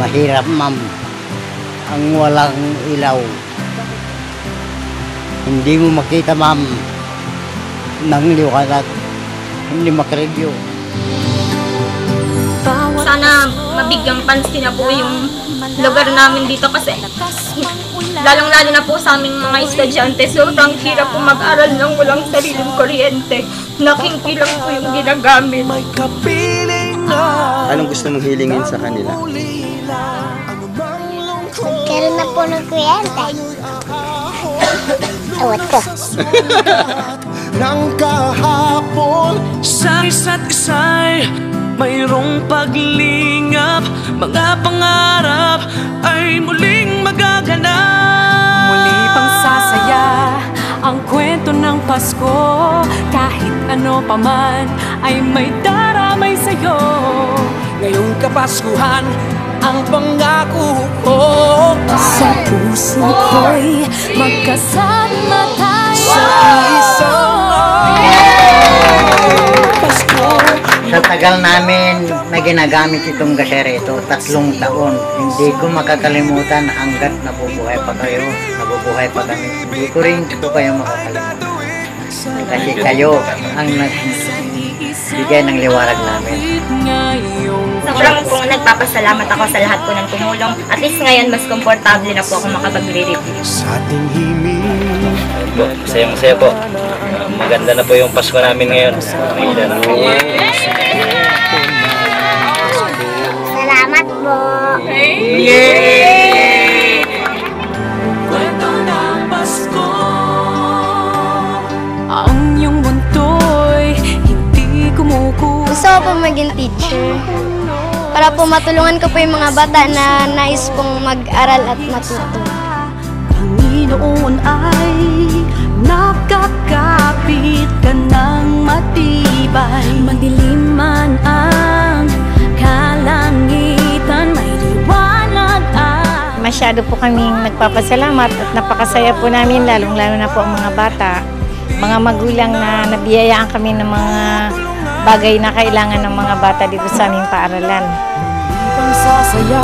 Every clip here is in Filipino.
Mahirap, ma'am. Ang walang ilaw. Hindi mo makita, ma'am, ng liwanag. Hindi makareview. Sana mabigyang pansin na po yung lugar namin dito kasi lalong-lalo na po sa aming mga estudyante. Sobrang hirap po mag-aral ng walang sariling kuryente. Nakikilang po yung ginagamit. Anong gusto mong hilingin sa kanila? Magkaroon na po ng kuryente. Awat ko. Nang kahapon sa isa't isa'y mayroong paglingap, mga pangarap ay muling magaganap. Muli pang sasaya ang kwento ng Pasko, kahit ano pa man ay may daramay sa'yo. Ngayong Kapaskuhan, ang pangako ko Sa puso ko'y magkasama tayo sa isang Pasko. Sa tagal namin na ginagamit itong gaserito, 3 taon, hindi ko makakalimutan hanggat nabubuhay pa kayo, nabubuhay pa kami. Hindi ko rin po kayo makakalimutan. Kasi kayo ang nagbigay ng liwanag namin. Sobrang po nagpapasalamat ako sa lahat po ng tumulong. At least ngayon mas komportable na po ako makapag-review. Sa ating himig, Masayang-masaya po. Maganda na po yung Pasko namin ngayon. Salamat po. Kwento ng Pasko. Ang iyong bunto'y hindi kumukuha. Gusto ko po maging teacher. Para po matulungan ko po yung mga bata na nais pong mag-aral at matuto. Panginoon ay nakakapit ka ng matibay. Madilim man ang kalangitan, may liwanag ang... Masyado po kaming nagpapasalamat at napakasaya po namin, lalong-lalo na po ang mga bata, mga magulang na nabiyayaan kami ng mga bagay na kailangan ng mga bata dito sa aming paaralan. Ang sasaya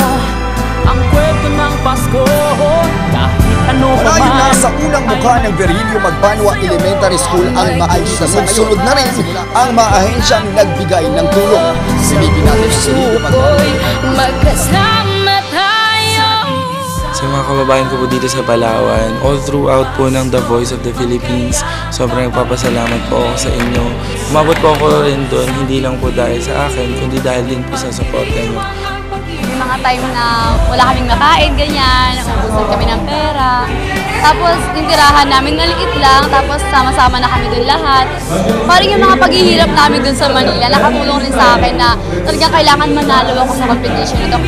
ang kwento ng Pasko, kahit ano pa Marahil man. nasa unang mukha ng Virilio Magbanwa Elementary School ang maayos na sunod na rin ang maahensyang nagbigay ng tulong. Silipin natin si Virilio Magbanwa. Magkasama tayo. Sa mga kababayan ko po dito sa Palawan, all throughout po ng The Voice of the Philippines, sobrang nagpapasalamat po ako sa inyo. Umabot po ako rin doon, hindi lang po dahil sa akin, kundi dahil din po sa suporta niyo. May mga time na wala kaming makain, ganyan, naubusan kami ng pera. Tapos yung tirahan namin maliit lang, tapos sama-sama na kami dun lahat. Parang yung mga paghihirap namin dun sa Manila, nakatulong rin sa akin na talagang kailangan manalo ako sa competition na to.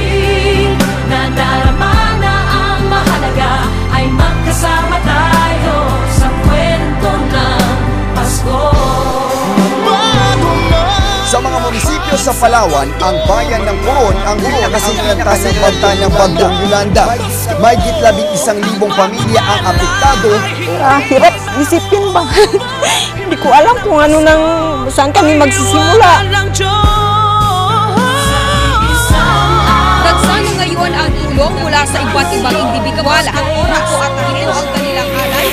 Nadarama na ang mahalaga ay magkasama tayo sa kwento ng Pasko. Sa mga munisipyo sa Palawan, ang bayan ng Coron ang pinakasinglanta ng banta ng Bagyong Yolanda. Mahigit 11,000 pamilya ang apektado. Hirap isipin ba? Hindi ko alam kung ano nang saan kami magsisimula. Nagsana ngayon ang tulong mula sa iba't ibang individual at oras at ito ang kanilang alay.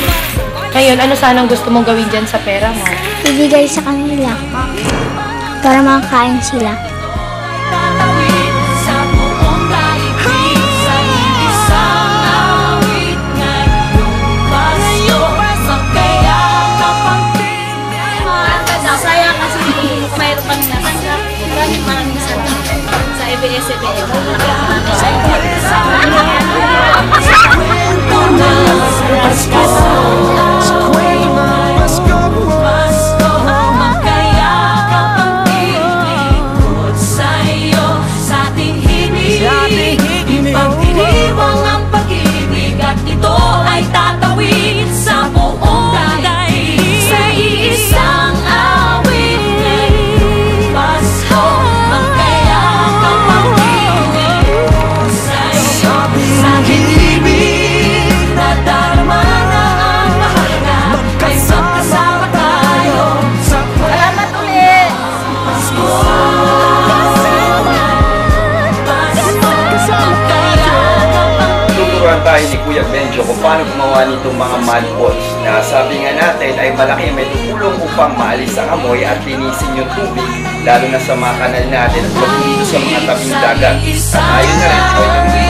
Ngayon, ano sanang gusto mong gawin dyan sa pera mo? Ibigay sa kanila para makakain sila. Tatawid sa buong daigdig sa isang awit ngayong Pasko. Magkayakap ang tinig. Masaya kasi mayroon kami natanggap. Maraming salamat sa ABS-CBN. Kuya Benjo kung paano gumawa nitong mga mud pots na sabi nga natin ay malaki may tutulong upang maalis ang amoy at linisin yung tubig lalo na sa mga kanal natin at pagpunto sa mga tabing dagat. At ayun na rin po yung